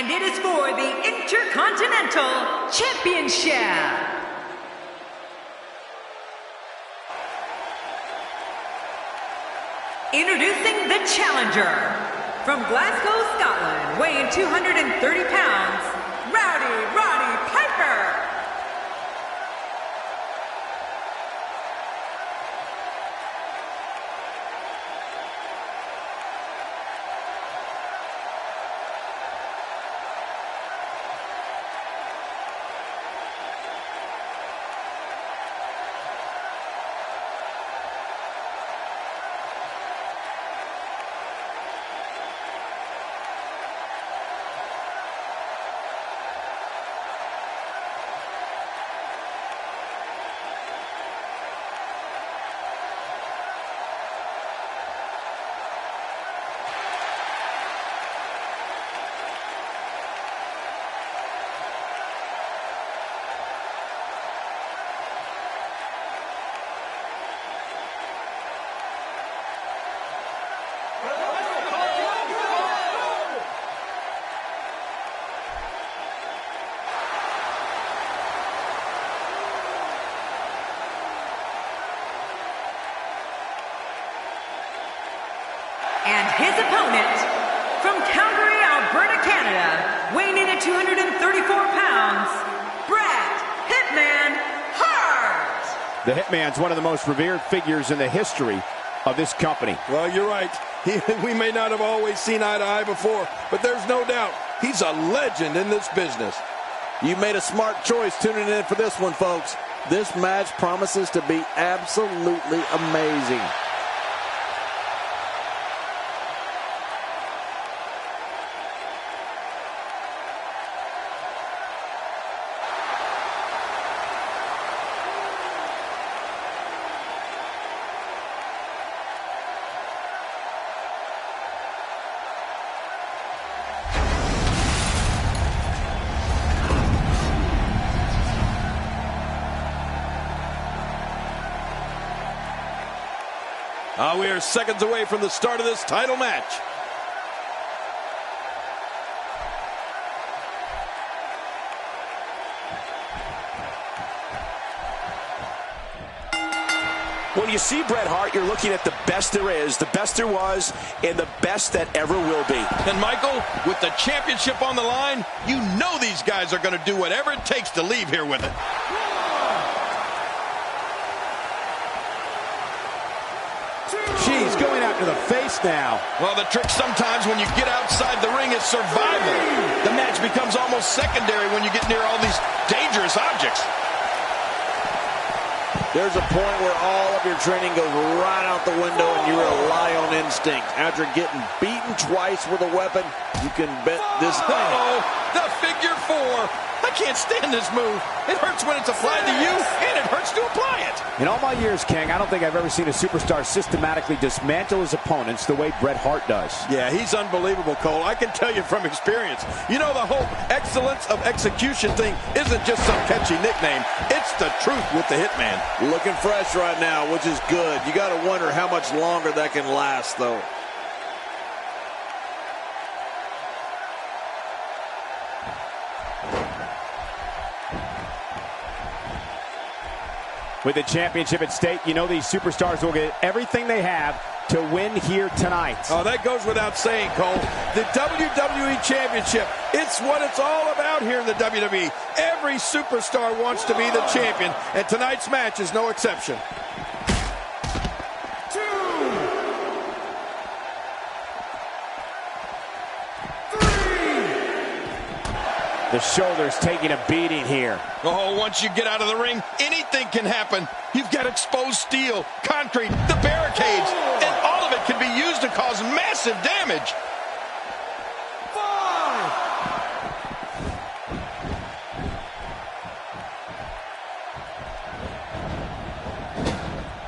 And it is for the Intercontinental Championship. Introducing the challenger, from Glasgow, Scotland, weighing 230 pounds, Roddy Piper. And his opponent, from Calgary, Alberta, Canada, weighing in at 234 pounds, Bret Hitman Hart. The Hitman's one of the most revered figures in the history of this company. Well, you're right. We may not have always seen eye to eye before, but there's no doubt he's a legend in this business. You made a smart choice tuning in for this one, folks. This match promises to be absolutely amazing. We are seconds away from the start of this title match. When you see Bret Hart, you're looking at the best there is, the best there was, and the best that ever will be. And Michael, with the championship on the line, you know these guys are going to do whatever it takes to leave here with it. She's going after the face now. Well, the trick sometimes when you get outside the ring is survival. The match becomes almost secondary when you get near all these dangerous objects. There's a point where all of your training goes right out the window and you rely on instinct. After getting beaten twice with a weapon, you can bet this thing. Uh-oh, the figure four. I can't stand this move. It hurts when it's applied to you, and it hurts to apply it. In all my years, King, I don't think I've ever seen a superstar systematically dismantle his opponents the way Bret Hart does. Yeah, he's unbelievable, Cole. I can tell you from experience. You know, the whole excellence of execution thing isn't just some catchy nickname. It's the truth with the Hitman. Looking fresh right now, which is good. You got to wonder how much longer that can last, though. With the championship at stake, you know these superstars will get everything they have to win here tonight. Oh, that goes without saying, Cole. The WWE Championship, it's what it's all about here in the WWE. Every superstar wants to be the champion, and tonight's match is no exception. The shoulder's taking a beating here. Oh, once you get out of the ring, anything can happen. You've got exposed steel, concrete, the barricades, and all of it can be used to cause massive damage.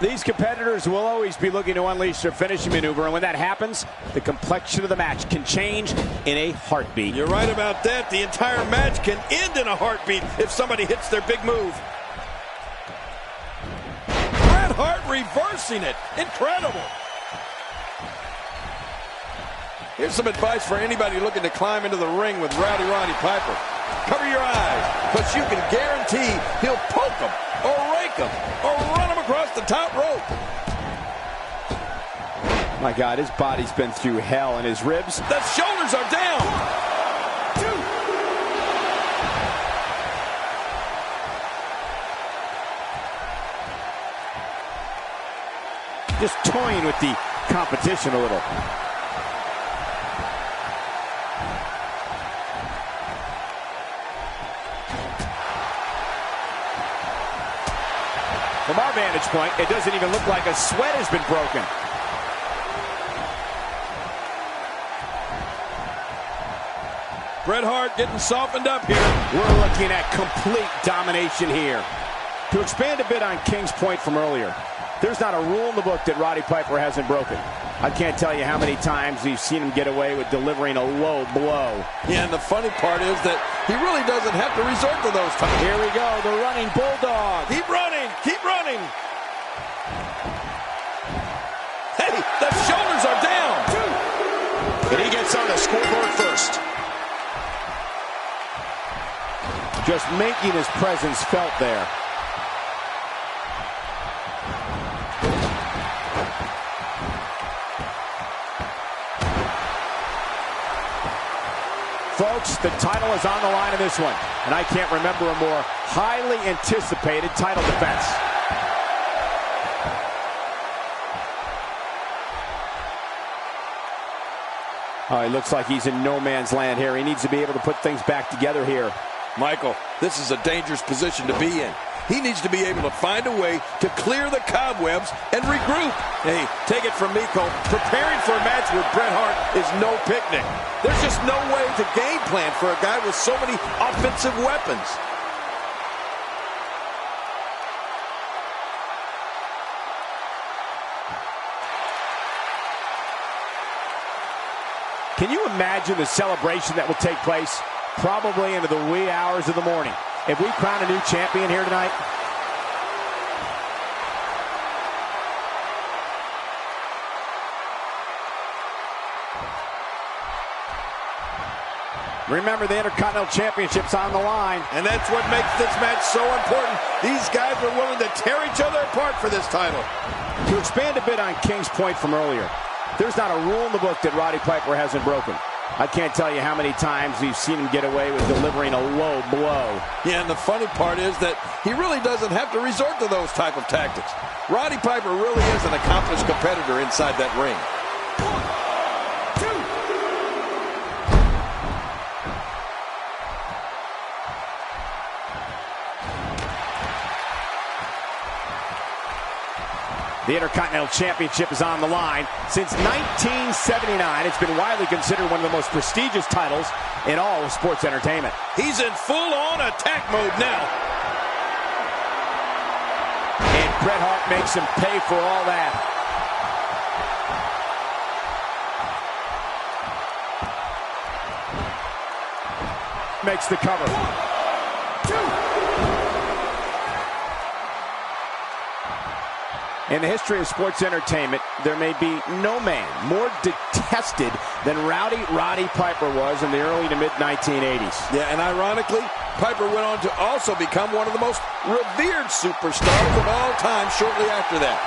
These competitors will always be looking to unleash their finishing maneuver, and when that happens, the complexion of the match can change in a heartbeat. You're right about that. The entire match can end in a heartbeat if somebody hits their big move. Bret Hart reversing it. Incredible. Here's some advice for anybody looking to climb into the ring with Roddy Piper. Cover your eyes, but you can guarantee he'll poke them, or rake them, or run them across the top rope. My God, his body's been through hell, and his ribs. The shoulders are down. 1, 2. Just toying with the competition a little. From our vantage point, it doesn't even look like a sweat has been broken. Bret Hart getting softened up here. We're looking at complete domination here. To expand a bit on King's point from earlier, there's not a rule in the book that Roddy Piper hasn't broken. I can't tell you how many times we've seen him get away with delivering a low blow. Yeah, and the funny part is that he really doesn't have to resort to those times. Here we go, the running bulldog. Keep running, keep running. Hey, the shoulders are down. 2. And he gets on the scoreboard first. Just making his presence felt there. Folks, the title is on the line in this one, and I can't remember a more highly anticipated title defense. Oh, he looks like he's in no man's land here. He needs to be able to put things back together here. Michael, this is a dangerous position to be in. He needs to be able to find a way to clear the cobwebs and regroup. Hey, take it from me, Cole. Preparing for a match with Bret Hart is no picnic. There's just no way to game plan for a guy with so many offensive weapons. Can you imagine the celebration that will take place probably into the wee hours of the morning if we crown a new champion here tonight? Remember, the Intercontinental Championship's on the line. And that's what makes this match so important. These guys are willing to tear each other apart for this title. To expand a bit on King's point from earlier, there's not a rule in the book that Roddy Piper hasn't broken. I can't tell you how many times we've seen him get away with delivering a low blow. Yeah, and the funny part is that he really doesn't have to resort to those type of tactics. Roddy Piper really is an accomplished competitor inside that ring. 1, 2. The Intercontinental Championship is on the line. Since 1979, it's been widely considered one of the most prestigious titles in all of sports entertainment. He's in full-on attack mode now. And Bret Hart makes him pay for all that. Makes the cover. 1, 2. In the history of sports entertainment, there may be no man more detested than Roddy Piper was in the early to mid-1980s. Yeah, and ironically, Piper went on to also become one of the most revered superstars of all time shortly after that.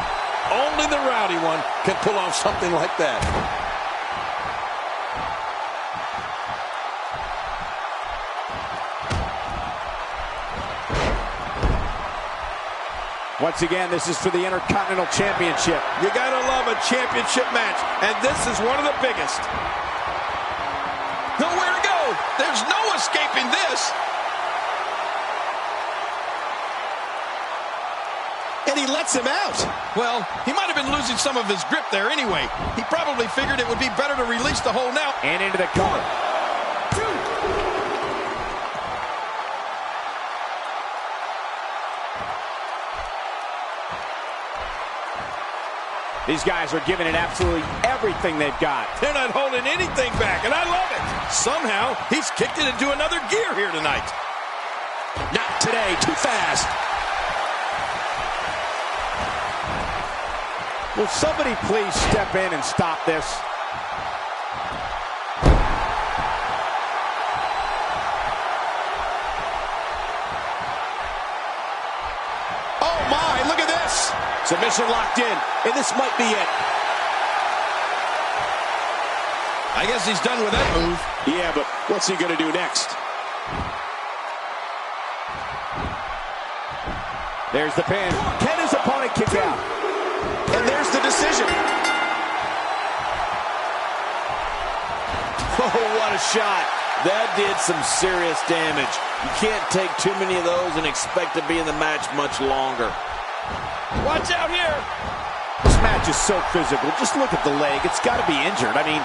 Only the Rowdy one can pull off something like that. Once again, this is for the Intercontinental Championship. You gotta love a championship match, and this is one of the biggest. Nowhere to go. There's no escaping this. And he lets him out. Well, he might have been losing some of his grip there anyway. He probably figured it would be better to release the hold now. And into the cover. 1, 2. These guys are giving it absolutely everything they've got. They're not holding anything back, and I love it. Somehow, he's kicked it into another gear here tonight. Not today, too fast. Will somebody please step in and stop this? Submission locked in, and this might be it. I guess he's done with that move. Yeah, but what's he going to do next? There's the pin. Can his opponent kick out? And there's the decision. Oh, what a shot. That did some serious damage. You can't take too many of those and expect to be in the match much longer. Watch out here. This match is so physical. Just look at the leg. It's got to be injured. I mean,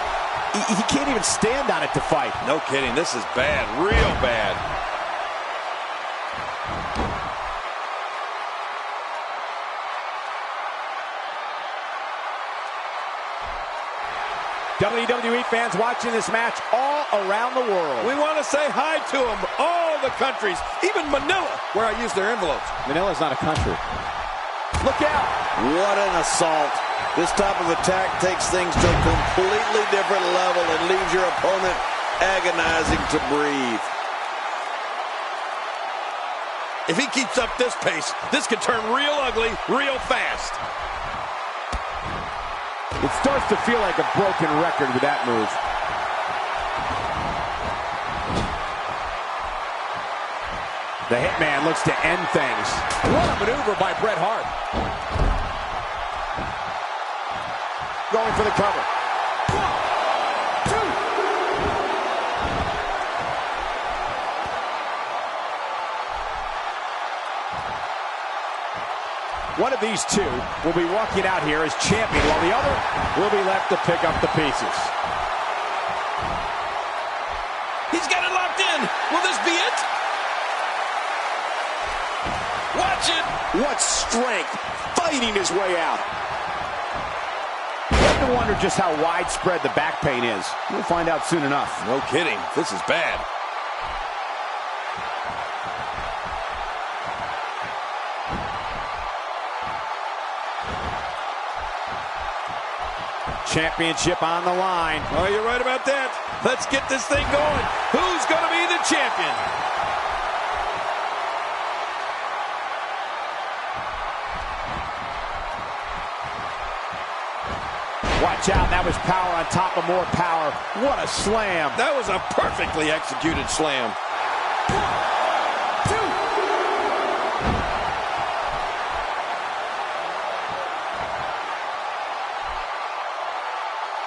he can't even stand on it to fight. No kidding. This is bad. Real bad. WWE fans watching this match all around the world. We want to say hi to them. All the countries. Even Manila, where I use their envelopes. Manila's not a country. Look out. What an assault. This type of attack takes things to a completely different level and leaves your opponent agonizing to breathe. If he keeps up this pace, this could turn real ugly real fast. It starts to feel like a broken record with that move. The Hitman looks to end things. What a maneuver by Bret Hart. Going for the cover. 1, 2. One of these two will be walking out here as champion, while the other will be left to pick up the pieces. He's got it locked in. Will this be it? Watch it. What strength, fighting his way out. You have to wonder just how widespread the back pain is. We'll find out soon enough. No kidding. This is bad. Championship on the line. Oh, you're right about that. Let's get this thing going. Who's going to be the champion? Watch out, that was power on top of more power. What a slam. That was a perfectly executed slam. 1, 2.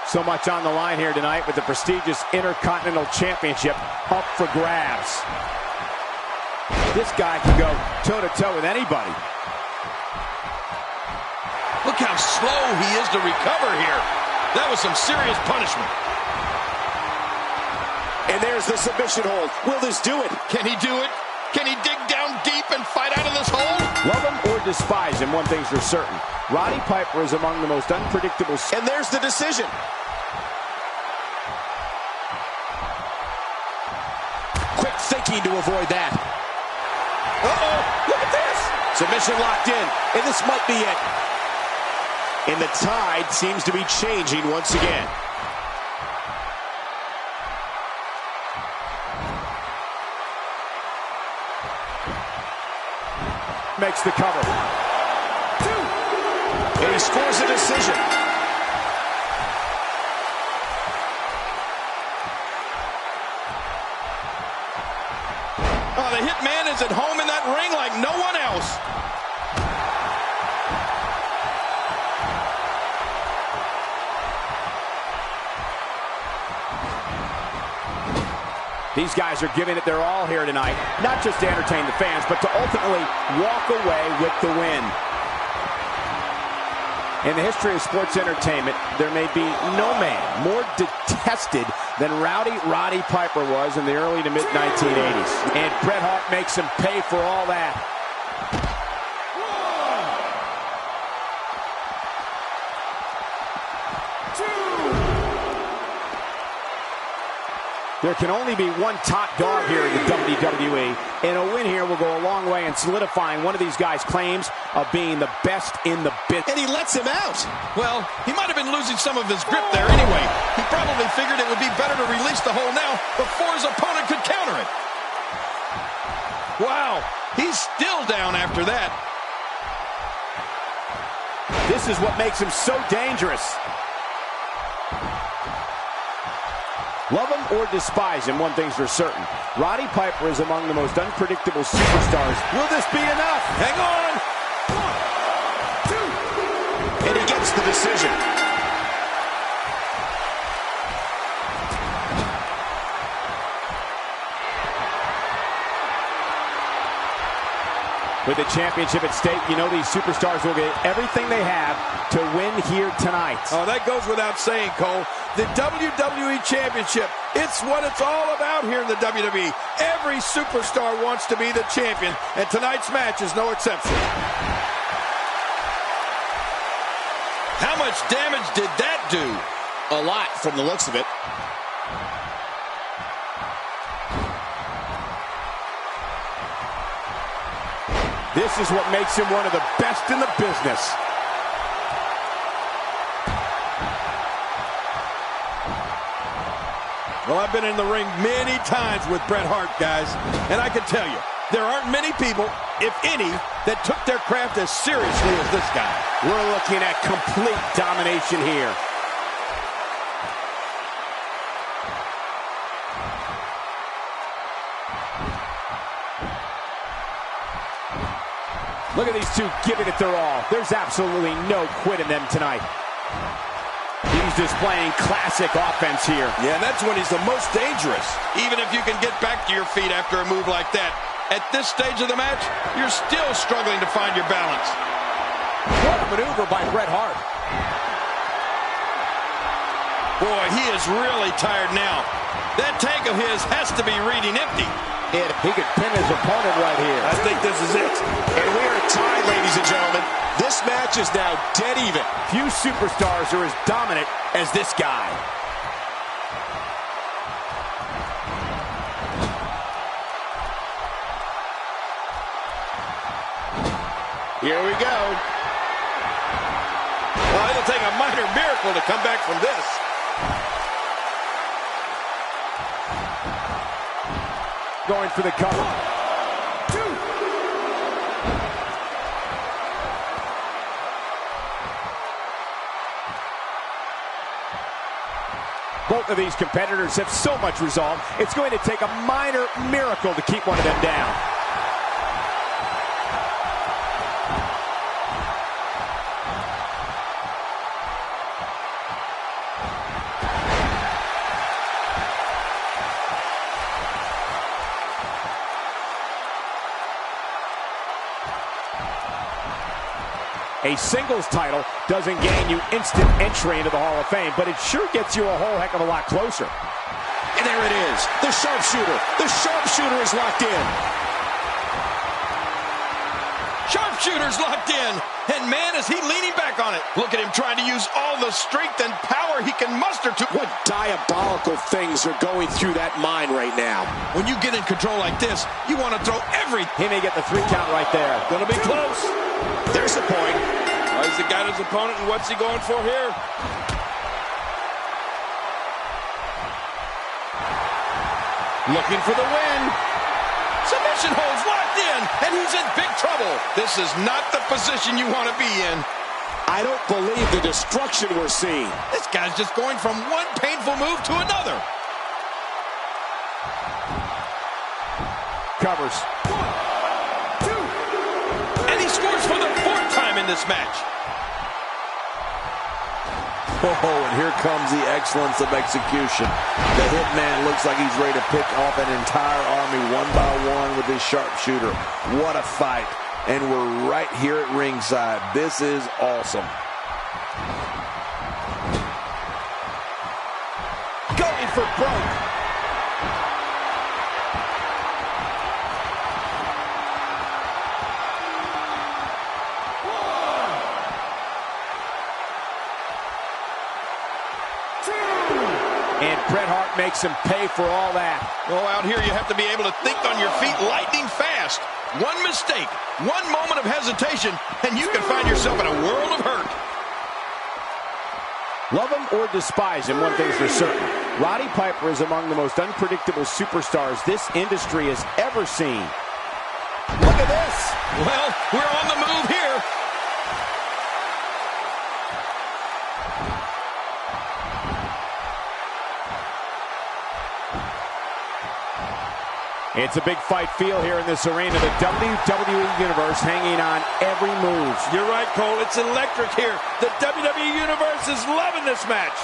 So much on the line here tonight with the prestigious Intercontinental Championship up for grabs. This guy can go toe-to-toe with anybody. Look how slow he is to recover here. That was some serious punishment. And there's the submission hold. Will this do it? Can he do it? Can he dig down deep and fight out of this hole? Love him or despise him, one thing's for certain. Roddy Piper is among the most unpredictable. And there's the decision. Quick thinking to avoid that. Uh-oh, look at this. Submission locked in, and this might be it. And the tide seems to be changing once again. Makes the cover. 2. And he scores a decision. Oh, the Hitman is at home in that ring like no one else. These guys are giving it their all here tonight, not just to entertain the fans, but to ultimately walk away with the win. In the history of sports entertainment, there may be no man more detested than Roddy Piper was in the early to mid-1980s. And Bret Hart makes him pay for all that. There can only be one top dog here in the WWE, and a win here will go a long way in solidifying one of these guys' claims of being the best in the business. And he lets him out. Well, he might have been losing some of his grip there anyway. He probably figured it would be better to release the hold now before his opponent could counter it. Wow, he's still down after that. This is what makes him so dangerous. Love him or despise him, one thing's for certain. Roddy Piper is among the most unpredictable superstars. Will this be enough? Hang on. 1, 2. And he gets the decision. With the championship at stake, you know these superstars will get everything they have to win here tonight. Oh, that goes without saying, Cole. The WWE Championship, it's what it's all about here in the WWE. Every superstar wants to be the champion, and tonight's match is no exception. How much damage did that do? A lot from the looks of it. This is what makes him one of the best in the business. Well, I've been in the ring many times with Bret Hart, guys, and I can tell you, there aren't many people, if any, that took their craft as seriously as this guy. We're looking at complete domination here. Look at these two giving it their all. There's absolutely no quit in them tonight. He's displaying classic offense here. Yeah, and that's when he's the most dangerous. Even if you can get back to your feet after a move like that, at this stage of the match, you're still struggling to find your balance. What a maneuver by Bret Hart. Boy, he is really tired now. That tank of his has to be reading empty. He could pin his opponent right here. I think this is it. And we are tied, ladies and gentlemen. This match is now dead even. Few superstars are as dominant as this guy. Here we go. Well, it'll take a minor miracle to come back from this. Going for the cover. 2. Both of these competitors have so much resolve, it's going to take a minor miracle to keep one of them down. A singles title doesn't gain you instant entry into the Hall of Fame, but it sure gets you a whole heck of a lot closer. And there it is, the sharpshooter. The sharpshooter is locked in. Sharpshooter's locked in, and man, is he leaning back on it. Look at him trying to use all the strength and power he can muster to... What diabolical things are going through that mind right now? When you get in control like this, you want to throw everything. He may get the 3 count right there. Gonna be close. There's the point. Well, he's got his opponent, and what's he going for here? Looking for the win. Submission holds locked in, and he's in big trouble. This is not the position you want to be in. I don't believe the destruction we're seeing. This guy's just going from one painful move to another. Covers. 1, 2. And he scores for the 4th time in this match. Oh, and here comes the excellence of execution. The Hitman looks like he's ready to pick off an entire army one by one with his sharpshooter. What a fight. And we're right here at ringside. This is awesome. Going for broke. And Bret Hart makes him pay for all that. Well, out here you have to be able to think on your feet lightning fast. One mistake, one moment of hesitation, and you can find yourself in a world of hurt. Love him or despise him, one thing's for certain. Roddy Piper is among the most unpredictable superstars this industry has ever seen. Look at this. Well, we're on the move here. It's a big fight feel here in this arena. The WWE Universe hanging on every move. You're right, Cole. It's electric here. The WWE Universe is loving this match.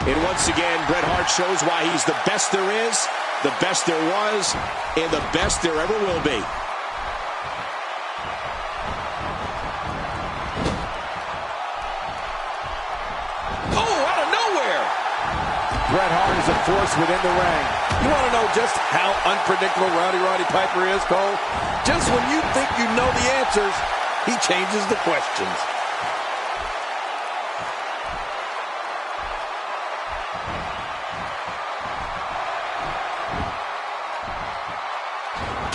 And once again, Bret Hart shows why he's the best there is, the best there was, and the best there ever will be. Oh, out of nowhere! Bret Hart is a force within the ring. You want to know just how unpredictable Roddy Piper is, Cole? Just when you think you know the answers, he changes the questions.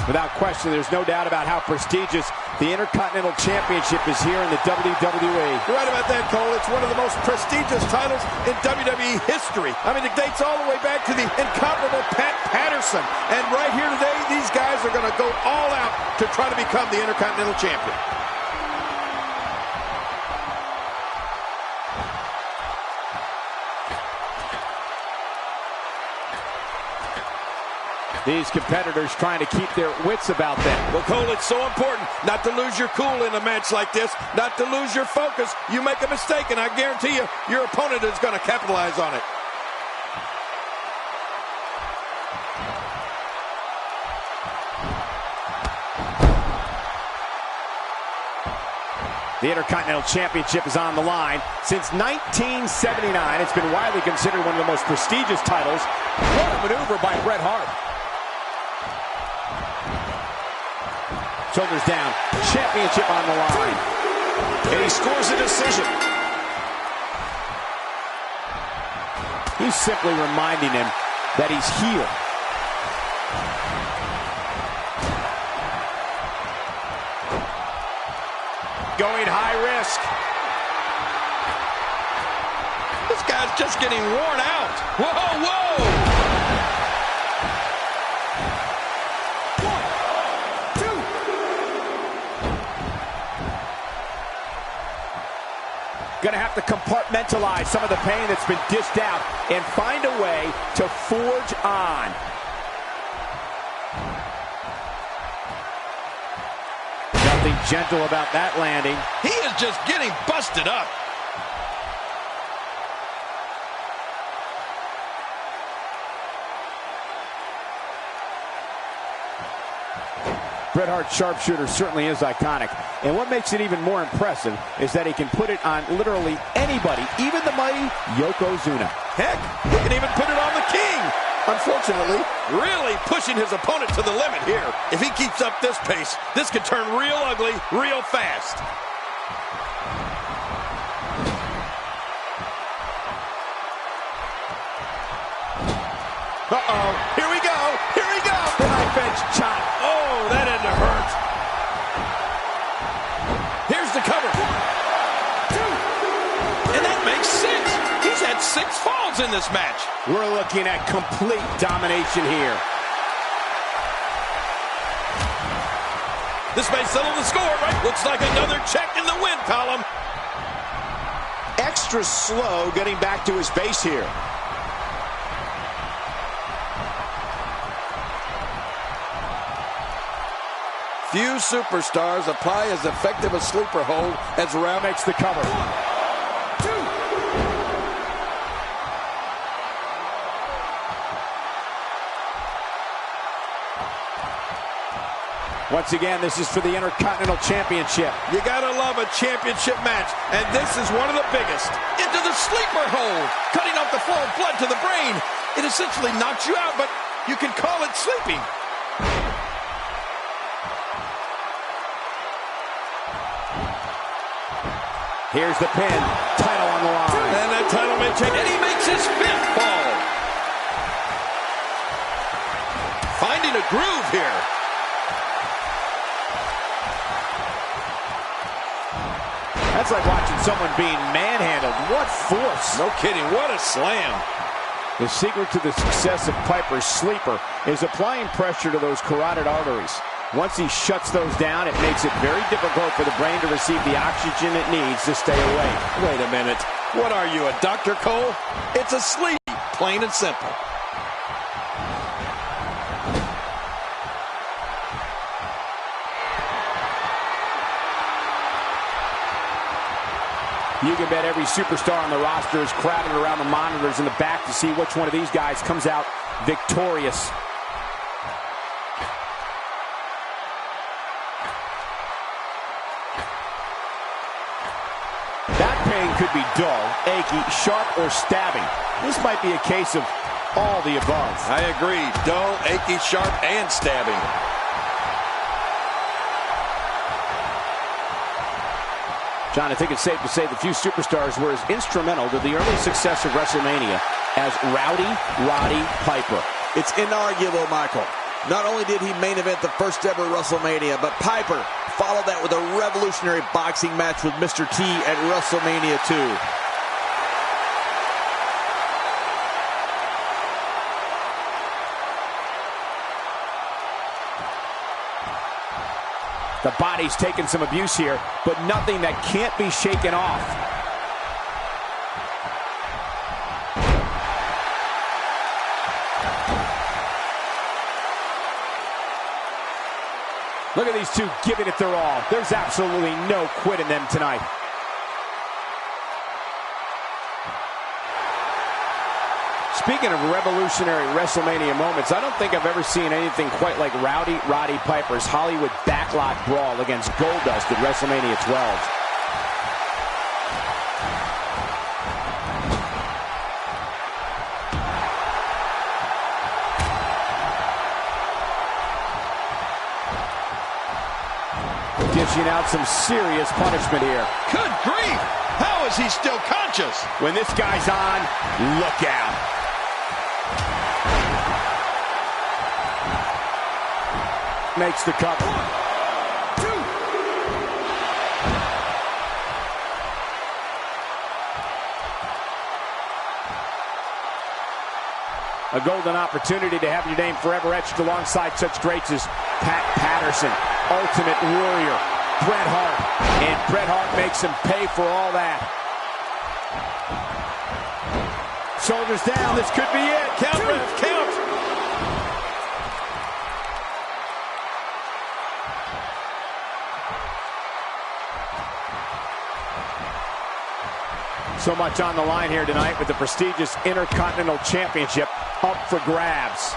Without question, there's no doubt about how prestigious the Intercontinental Championship is here in the WWE. You're right about that, Cole. It's one of the most prestigious titles in WWE history. I mean, it dates all the way back to the incomparable Pat Patterson. And right here today, these guys are going to go all out to try to become the Intercontinental Champion. These competitors trying to keep their wits about them. Well, Cole, it's so important not to lose your cool in a match like this, not to lose your focus. You make a mistake, and I guarantee you, your opponent is going to capitalize on it. The Intercontinental Championship is on the line. Since 1979, it's been widely considered one of the most prestigious titles. What a maneuver by Bret Hart. Shoulders down. Championship on the line. And he scores a decision. He's simply reminding him that he's here. Going high risk. This guy's just getting worn out. Whoa, whoa! Going to have to compartmentalize some of the pain that's been dished out and find a way to forge on. Nothing gentle about that landing. He is just getting busted up. Bret Hart's sharpshooter certainly is iconic. And what makes it even more impressive is that he can put it on literally anybody, even the mighty Yokozuna. Heck, he can even put it on the King. Unfortunately, really pushing his opponent to the limit here. If he keeps up this pace, this could turn real ugly real fast. Uh-oh. Here we go. Here we go. The knife edge chop. Oh, that had to hurt. Here's the cover. 1, 2. And that makes 6. He's had 6 falls in this match. We're looking at complete domination here. This may settle the score, right? Looks like another check in the win column. Extra slow getting back to his base here. Few superstars apply as effective a sleeper hold as Ralph Makes the cover. 1, 2. Once again, this is for the Intercontinental Championship. You gotta love a championship match, and this is one of the biggest. Into the sleeper hold, cutting off the flow of blood to the brain. It essentially knocks you out, but you can call it sleeping. Here's the pin. Title on the line. And that title may change, and he makes his 5th fall. Finding a groove here. That's like watching someone being manhandled. What force. No kidding, what a slam. The secret to the success of Piper's sleeper is applying pressure to those carotid arteries. Once he shuts those down, it makes it very difficult for the brain to receive the oxygen it needs to stay awake. Wait a minute. What are you, a Dr. Cole? It's a sleep, plain and simple. You can bet every superstar on the roster is crowded around the monitors in the back to see which one of these guys comes out victorious. That pain could be dull, achy, sharp, or stabbing. This might be a case of all the above. I agree. Dull, achy, sharp, and stabbing. John, I think it's safe to say the few superstars were as instrumental to the early success of WrestleMania as Roddy Piper. It's inarguable, Michael. Not only did he main event the first ever WrestleMania, but Piper followed that with a revolutionary boxing match with Mr. T at WrestleMania 2. The body's taken some abuse here, but nothing that can't be shaken off. Look at these two giving it their all. There's absolutely no quit in them tonight. Speaking of revolutionary WrestleMania moments, I don't think I've ever seen anything quite like Roddy Piper's Hollywood backlot brawl against Goldust at WrestleMania 12. Dishing out some serious punishment here. Good grief! How is he still conscious? When this guy's on, look out. Makes the cover. 1, 2. A golden opportunity to have your name forever etched alongside such greats as Pat Patterson, Ultimate Warrior, Bret Hart, and Bret Hart makes him pay for all that. Shoulders down, this could be it. Count, ref, count. So much on the line here tonight with the prestigious Intercontinental Championship up for grabs.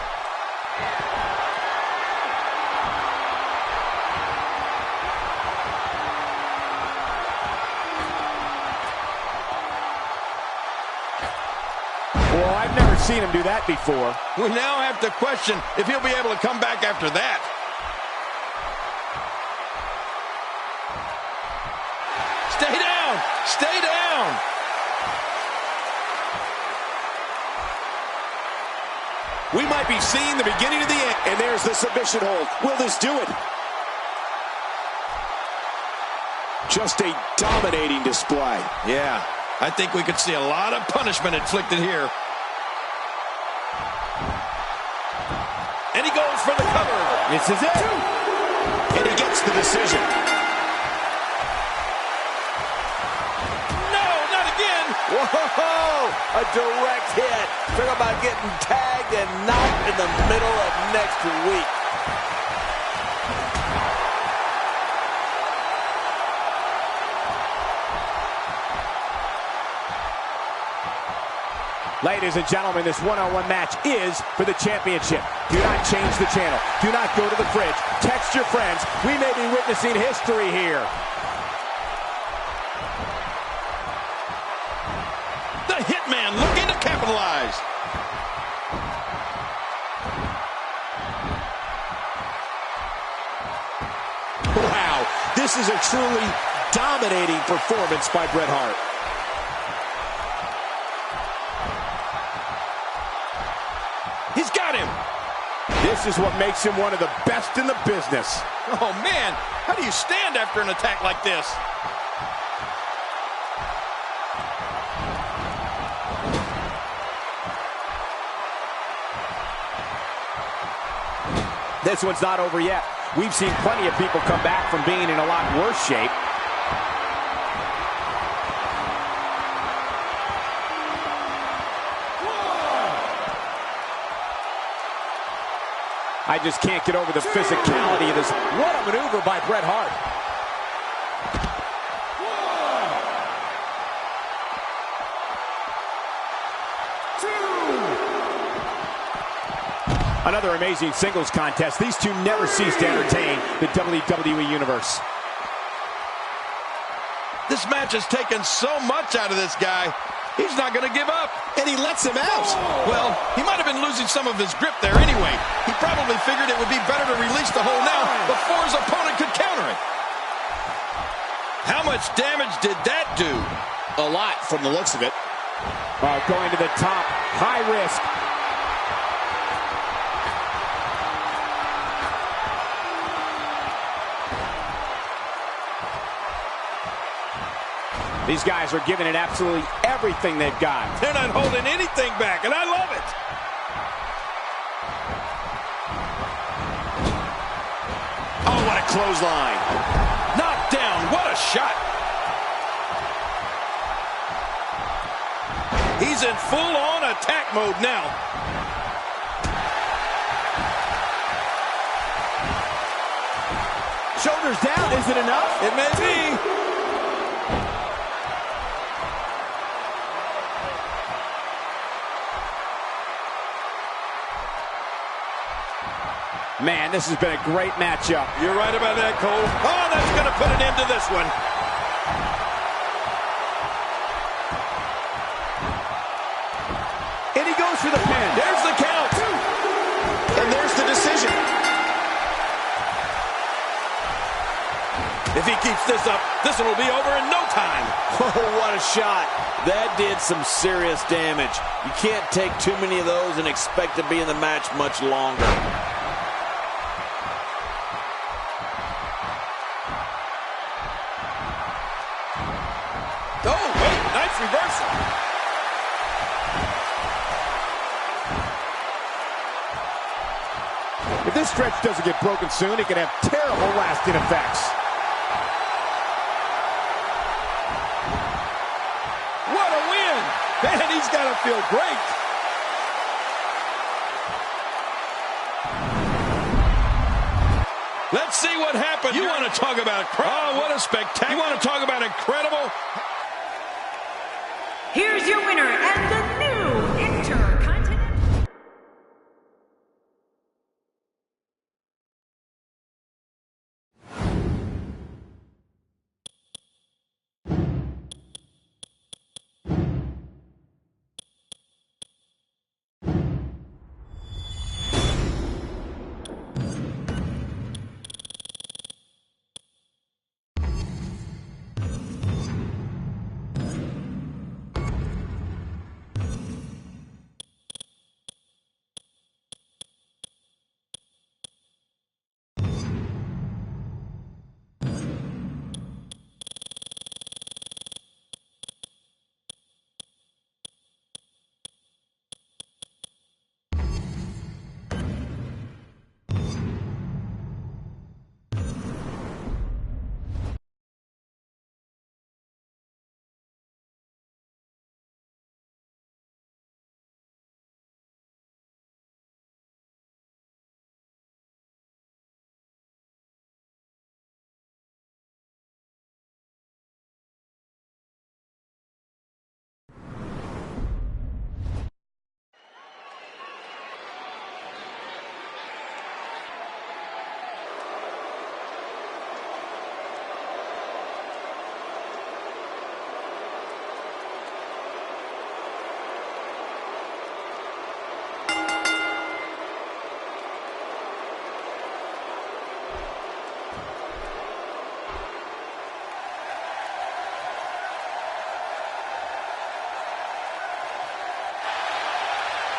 Well, I've never seen him do that before. We now have to question if he'll be able to come back after that. Stay down! Stay down! We might be seeing the beginning of the end. And there's the submission hold. Will this do it? Just a dominating display. Yeah, I think we could see a lot of punishment inflicted here. And he goes for the cover. This is it. And he gets the decision. No, not again. Whoa! A direct hit. Talk about getting tagged and knocked in the middle of next week. Ladies and gentlemen, this one-on-one match is for the championship. Do not change the channel. Do not go to the fridge. Text your friends. We may be witnessing history here. The Hitman looking to capitalize. Wow, this is a truly dominating performance by Bret Hart. He's got him. This is what makes him one of the best in the business. Oh, man. How do you stand after an attack like this? This one's not over yet. We've seen plenty of people come back from being in a lot worse shape. I just can't get over the physicality of this. What a maneuver by Bret Hart. Another amazing singles contest. These two never cease to entertain the WWE Universe. This match has taken so much out of this guy. He's not going to give up. And he lets him out. Well, he might have been losing some of his grip there anyway. He probably figured it would be better to release the hold now before his opponent could counter it. How much damage did that do? A lot from the looks of it. Going to the top. High risk. These guys are giving it absolutely everything they've got. They're not holding anything back, and I love it. Oh, what a clothesline. Knocked down. What a shot. He's in full-on attack mode now. Shoulders down. Is it enough? It may be. Man, this has been a great matchup. You're right about that, Cole. Oh, that's going to put an end to this one. And he goes for the pin. There's the count. And there's the decision. If he keeps this up, this one will be over in no time. Oh, what a shot. That did some serious damage. You can't take too many of those and expect to be in the match much longer. Oh, wait, nice reversal. If this stretch doesn't get broken soon, it can have terrible lasting effects. What a win. Man, he's got to feel great. Let's see what happened. You want to talk about... Oh, what a spectacular... You want to talk about incredible... Here's your winner and the new Intercontinental.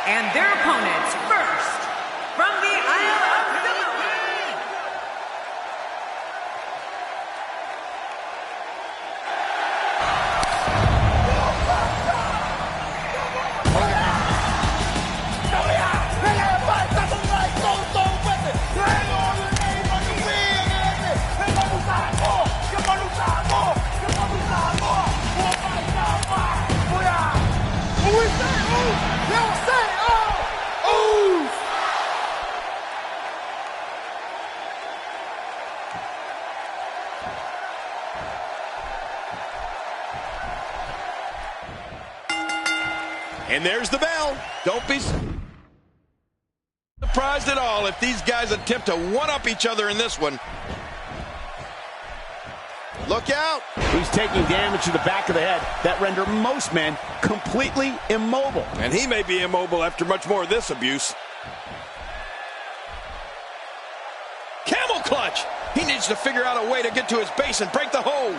And their opponents first, from the Isle of Samoa. And And there's the bell. Don't be surprised at all if these guys attempt to one-up each other in this one. Look out! He's taking damage to the back of the head that render most men completely immobile. And he may be immobile after much more of this abuse. Camel clutch! He needs to figure out a way to get to his base and break the hold.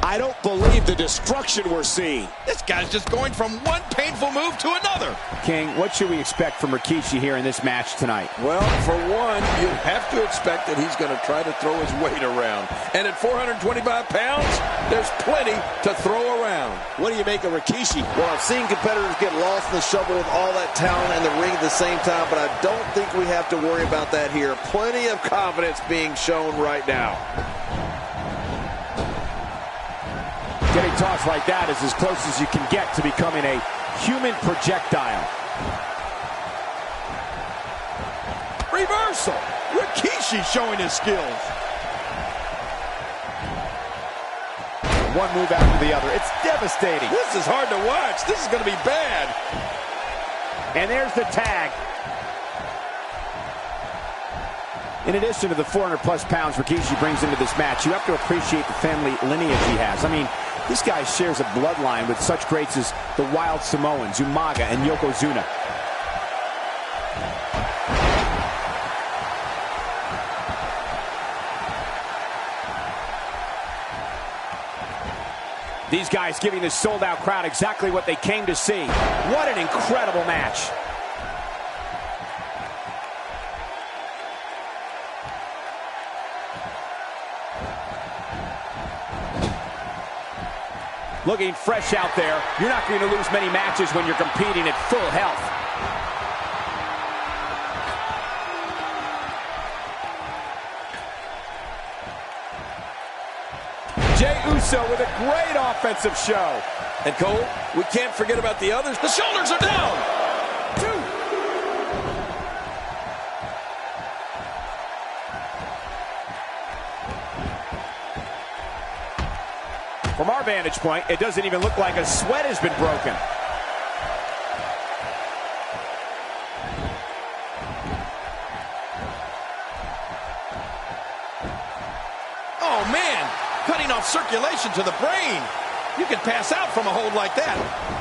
I don't believe the destruction we're seeing. This guy's just going from one painful move to another. King, what should we expect from Rikishi here in this match tonight? Well, for one, you have to expect that he's going to try to throw his weight around. And at 425 pounds, there's plenty to throw around. What do you make of Rikishi? Well, I've seen competitors get lost in the shuffle with all that talent in the ring at the same time, but I don't think we have to worry about that here. Plenty of confidence being shown right now. Getting tossed like that is as close as you can get to becoming a human projectile. Reversal! Rikishi showing his skills. One move after the other. It's devastating. This is hard to watch. This is going to be bad. And there's the tag. In addition to the 400-plus pounds Rikishi brings into this match, you have to appreciate the family lineage he has. I mean, this guy shares a bloodline with such greats as the Wild Samoans, Umaga, and Yokozuna. These guys giving this sold-out crowd exactly what they came to see. What an incredible match. Looking fresh out there. You're not going to lose many matches when you're competing at full health. Jey Uso with a great offensive show. And Cole, we can't forget about the others. The shoulders are down. From our vantage point, it doesn't even look like a sweat has been broken. Oh, man. Cutting off circulation to the brain. You can pass out from a hold like that.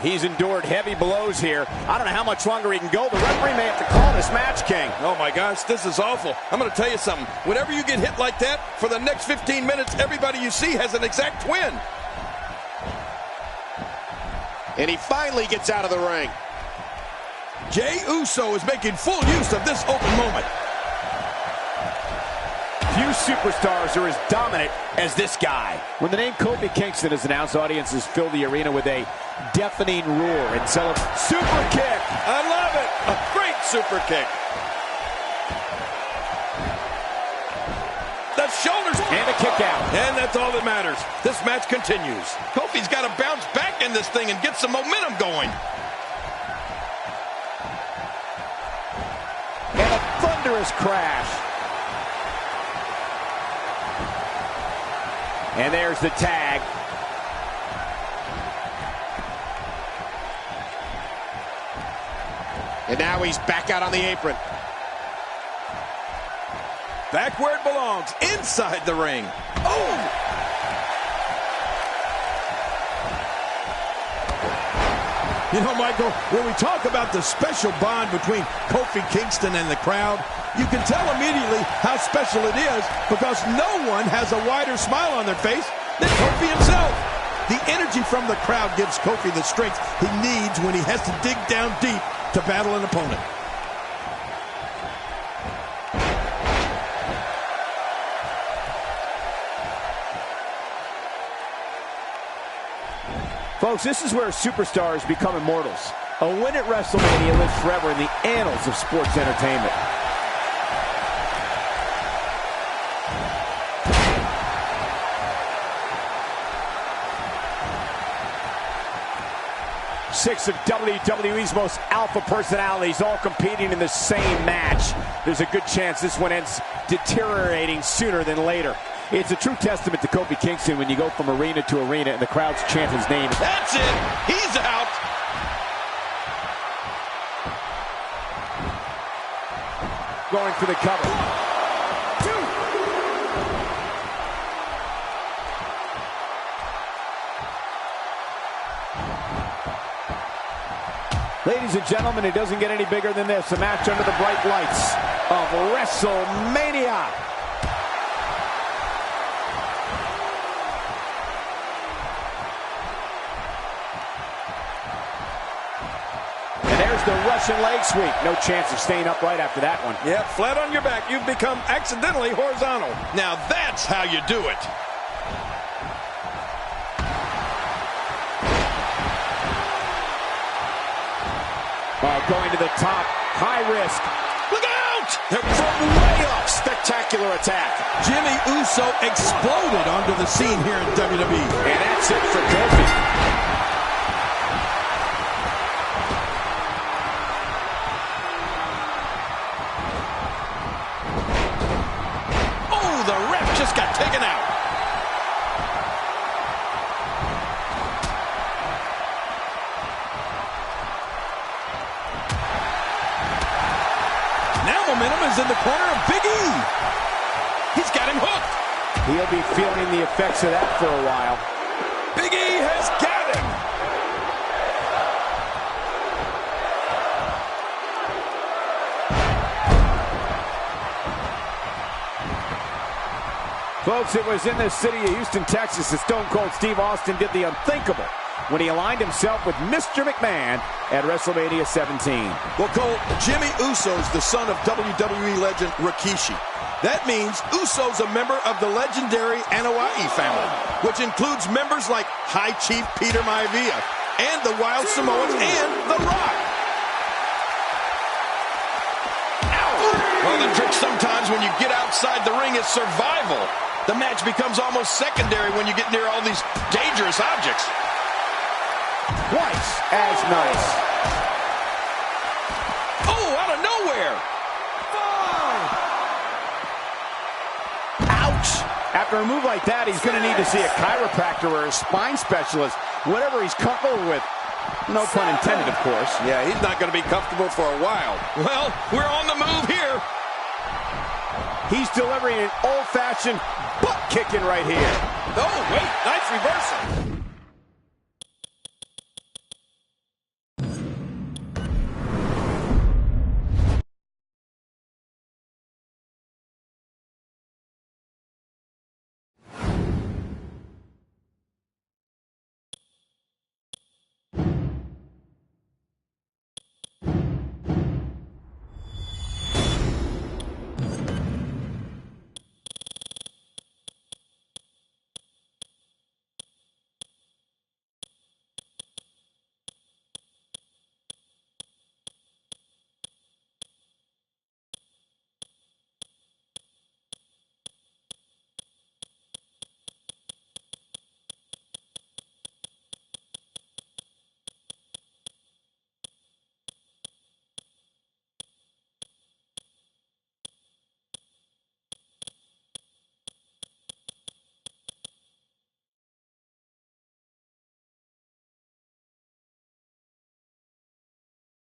He's endured heavy blows here. I don't know how much longer he can go. The referee may have to call this match, King. Oh, my gosh, this is awful. I'm going to tell you something. Whenever you get hit like that, for the next 15 minutes, everybody you see has an exact win. And he finally gets out of the ring. Jey Uso is making full use of this open moment. Few superstars are as dominant as this guy. When the name Kofi Kingston is announced, audiences fill the arena with a deafening roar and celebrate. Super kick! I love it! A great super kick. The shoulders. And a kick out. And that's all that matters. This match continues. Kofi's got to bounce back in this thing and get some momentum going. And a thunderous crash. And there's the tag. And now he's back out on the apron. Back where it belongs, inside the ring. Oh! You know, Michael, when we talk about the special bond between Kofi Kingston and the crowd, you can tell immediately how special it is because no one has a wider smile on their face than Kofi himself. The energy from the crowd gives Kofi the strength he needs when he has to dig down deep to battle an opponent. Folks, this is where superstars become immortals. A win at WrestleMania lives forever in the annals of sports entertainment. Six of WWE's most alpha personalities all competing in the same match. There's a good chance this one ends deteriorating sooner than later. It's a true testament to Kofi Kingston when you go from arena to arena and the crowds chant his name. That's it. He's out. Going for the cover. 2. Ladies and gentlemen, it doesn't get any bigger than this. A match under the bright lights of WrestleMania. And there's the Russian leg sweep. No chance of staying upright after that one. Yep, flat on your back. You've become accidentally horizontal. Now that's how you do it. Going to the top, high risk. Look out! From way up, spectacular attack. Jimmy Uso exploded onto the scene here at WWE. And that's it for Kofi. Oh, the ref just got taken out. Momentum is in the corner of Big E. He's got him hooked. He'll be feeling the effects of that for a while. Big E has got him. Folks, it was in the city of Houston, Texas that Stone Cold Steve Austin did the unthinkable when he aligned himself with Mr. McMahon at WrestleMania 17. Well, Cole, Jimmy Uso's the son of WWE legend Rikishi. That means Uso's a member of the legendary Anoa'i family, which includes members like High Chief Peter Maivia and the Wild Samoans and The Rock. Ow! Well, the trick sometimes when you get outside the ring is survival. The match becomes almost secondary when you get near all these dangerous objects. Twice as nice. Oh, out of nowhere. Ouch. After a move like that, he's going to need to see a chiropractor or a spine specialist, whatever he's comfortable with. No pun intended, of course. Yeah, he's not going to be comfortable for a while. Well, we're on the move here. He's delivering an old-fashioned butt kicking right here. Oh, wait, nice reversal.